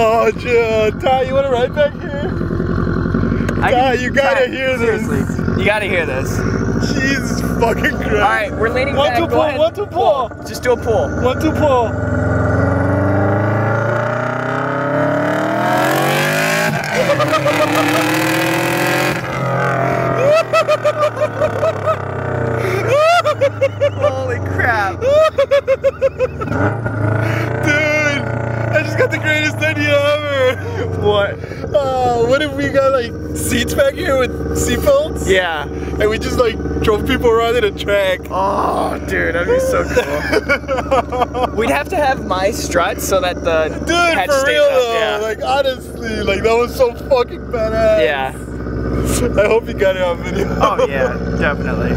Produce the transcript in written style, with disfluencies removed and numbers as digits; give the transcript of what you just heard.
Oh, Ty, you want to ride back here? Ty, you gotta hear this. Seriously, you gotta hear this. Jesus fucking Christ. Alright, we're leaning back. Go ahead. 1, 2, pull. Just do a pull. 1, 2, pull. Holy crap. Dude, I just got the greatest idea ever. What? What if we got like seats back here with seatbelts? Yeah. And we just like drove people around in a track. Oh, dude, that'd be so cool. We'd have to have my strut so that the head for stays real up. though, Yeah. like honestly, like that was so fucking badass. Yeah. I hope you got it on video. Oh yeah, definitely.